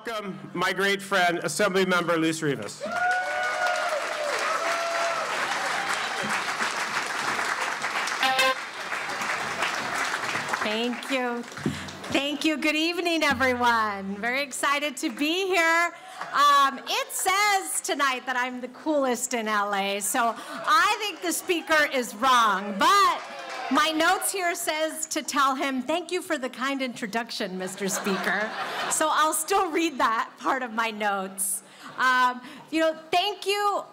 welcome my great friend, Assemblymember Luz Rivas. Thank you. Thank you. Good evening, everyone. Very excited to be here. It says tonight that I'm the coolest in LA, so I think the speaker is wrong, but my notes here says to tell him, thank you for the kind introduction, Mr. Speaker. So I'll still read that part of my notes. Thank you,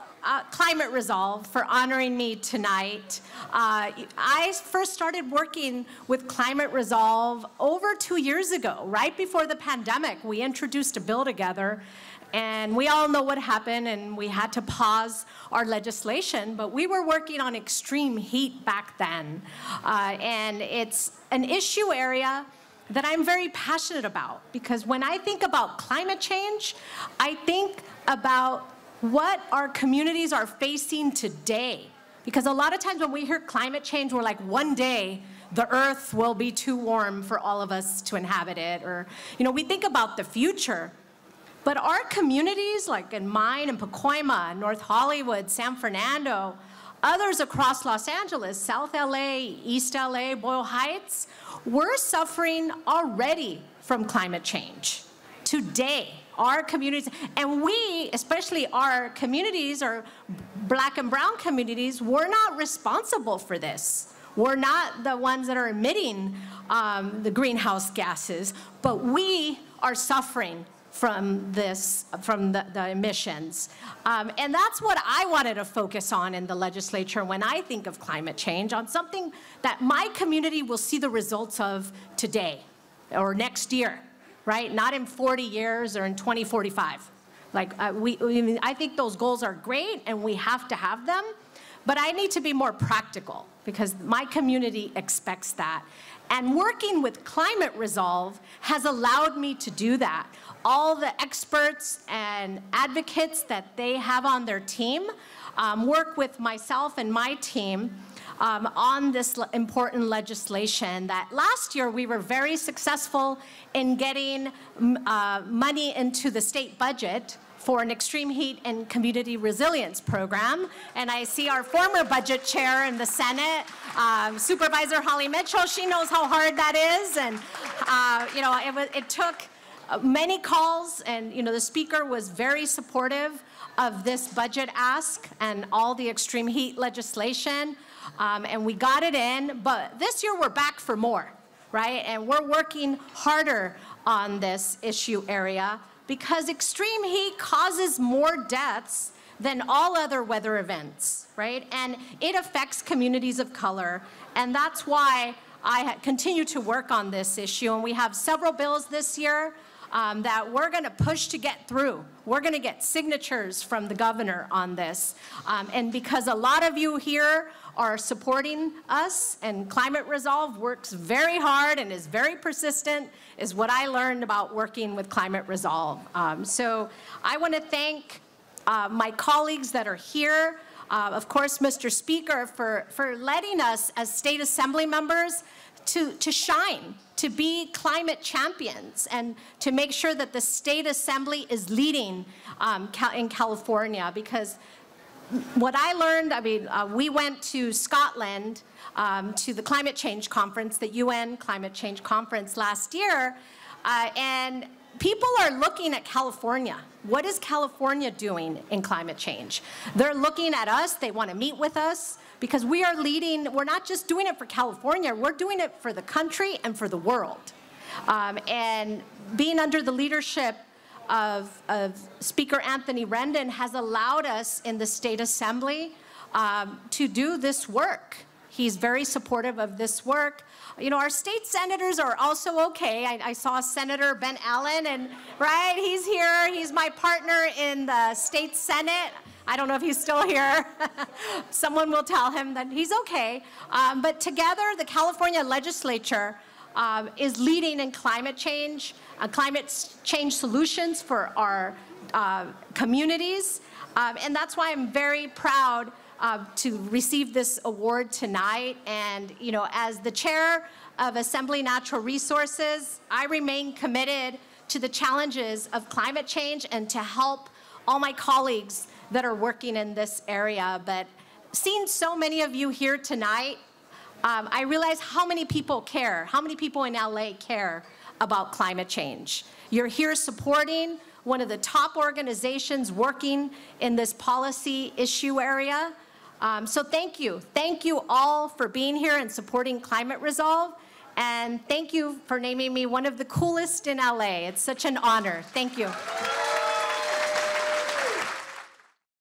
Climate Resolve, for honoring me tonight. I first started working with Climate Resolve over 2 years ago, right before the pandemic. We introduced a bill together, and we all know what happened, and we had to pause our legislation, but we were working on extreme heat back then. And it's an issue area that I'm very passionate about, because when I think about climate change, I think about what our communities are facing today. Because a lot of times when we hear climate change, we're like, one day the earth will be too warm for all of us to inhabit it. Or, we think about the future. But our communities, like in mine in Pacoima, North Hollywood, San Fernando, others across Los Angeles, South LA, East LA, Boyle Heights, we're suffering already from climate change. Today, our communities, and we, especially our communities, our Black and brown communities, we're not responsible for this. We're not the ones that are emitting the greenhouse gases, but we are suffering from this, from the emissions. And that's what I wanted to focus on in the legislature when I think of climate change, on something that my community will see the results of today or next year, right? Not in 40 years or in 2045. I think those goals are great and we have to have them, but I need to be more practical because my community expects that. And working with Climate Resolve has allowed me to do that. All the experts and advocates that they have on their team work with myself and my team on this important legislation that last year we were very successful in getting money into the state budget for an extreme heat and community resilience program. And I see our former budget chair in the Senate, Supervisor Holly Mitchell, she knows how hard that is. And it took many calls, and the speaker was very supportive of this budget ask and all the extreme heat legislation. And we got it in, but this year we're back for more, right? And we're working harder on this issue area because extreme heat causes more deaths than all other weather events, right? And it affects communities of color, and that's why I continue to work on this issue. And we have several bills this year that we're going to push to get through. We're going to get signatures from the governor on this. And because a lot of you here are supporting us, and Climate Resolve works very hard and is very persistent, is what I learned about working with Climate Resolve. So I want to thank my colleagues that are here. Of course, Mr. Speaker, for letting us as state assembly members to shine, to be climate champions, and to make sure that the state assembly is leading in California. Because what I learned, we went to Scotland to the climate change conference, the UN climate change conference last year, and people are looking at California. What is California doing in climate change? They're looking at us, they want to meet with us, because we are leading. We're not just doing it for California, we're doing it for the country and for the world. And being under the leadership of Speaker Anthony Rendon has allowed us in the State Assembly to do this work. He's very supportive of this work. Our state senators are also okay. I saw Senator Ben Allen, and right, he's here. He's my partner in the state Senate. I don't know if he's still here. Someone will tell him that he's okay. But together, the California legislature is leading in climate change solutions for our communities. And that's why I'm very proud to receive this award tonight. And as the chair of Assembly Natural Resources, I remain committed to the challenges of climate change and to help all my colleagues that are working in this area. But seeing so many of you here tonight, I realize how many people care, how many people in LA care about climate change. You're here supporting one of the top organizations working in this policy issue area. So thank you. Thank you all for being here and supporting Climate Resolve. And thank you for naming me one of the coolest in LA. It's such an honor. Thank you.